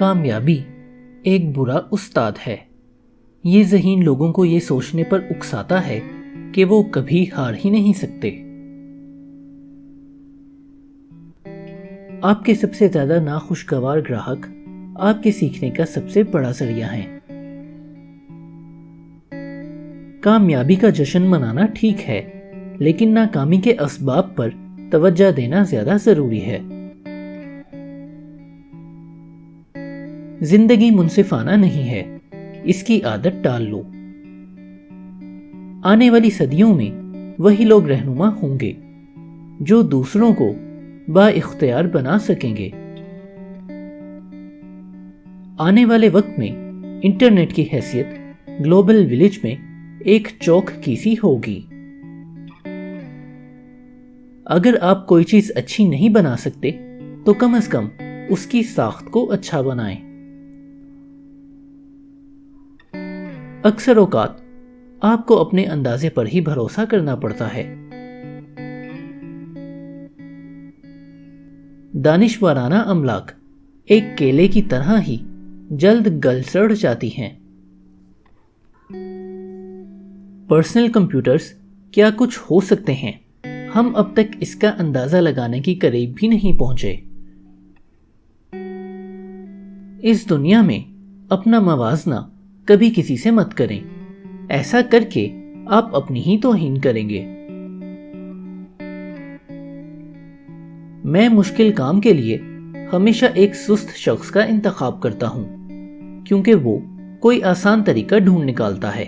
کامیابی ایک برا استاد ہے۔ یہ ذہین لوگوں کو یہ سوچنے پر اکساتا ہے کہ وہ کبھی ہار ہی نہیں سکتے۔ آپ کے سب سے زیادہ ناخوشگوار گراہک آپ کے سیکھنے کا سب سے بڑا ذریعہ ہیں۔ کامیابی کا جشن منانا ٹھیک ہے، لیکن ناکامی کے اسباب پر توجہ دینا زیادہ ضروری ہے۔ زندگی منصفانہ نہیں ہے، اس کی عادت ڈال لو۔ آنے والی صدیوں میں وہی لوگ رہنما ہوں گے جو دوسروں کو با اختیار بنا سکیں گے۔ آنے والے وقت میں انٹرنیٹ کی حیثیت گلوبل ولیج میں ایک چوک کی سی ہوگی۔ اگر آپ کوئی چیز اچھی نہیں بنا سکتے تو کم از کم اس کی ساخت کو اچھا بنائیں۔ اکثر اوقات آپ کو اپنے اندازے پر ہی بھروسہ کرنا پڑتا ہے۔ دانشورانہ املاک ایک کیلے کی طرح ہی جلد گل سڑ جاتی ہیں۔ پرسنل کمپیوٹرز کیا کچھ ہو سکتے ہیں، ہم اب تک اس کا اندازہ لگانے کی قریب بھی نہیں پہنچے۔ اس دنیا میں اپنا موازنہ کبھی کسی سے مت کریں، ایسا کر کے آپ اپنی ہی توہین کریں گے۔ میں مشکل کام کے لیے ہمیشہ ایک سست شخص کا انتخاب کرتا ہوں، کیونکہ وہ کوئی آسان طریقہ ڈھونڈ نکالتا ہے۔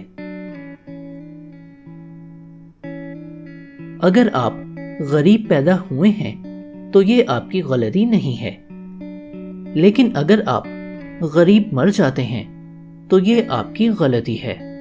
اگر آپ غریب پیدا ہوئے ہیں تو یہ آپ کی غلطی نہیں ہے، لیکن اگر آپ غریب مر جاتے ہیں تو یہ آپ کی غلطی ہے۔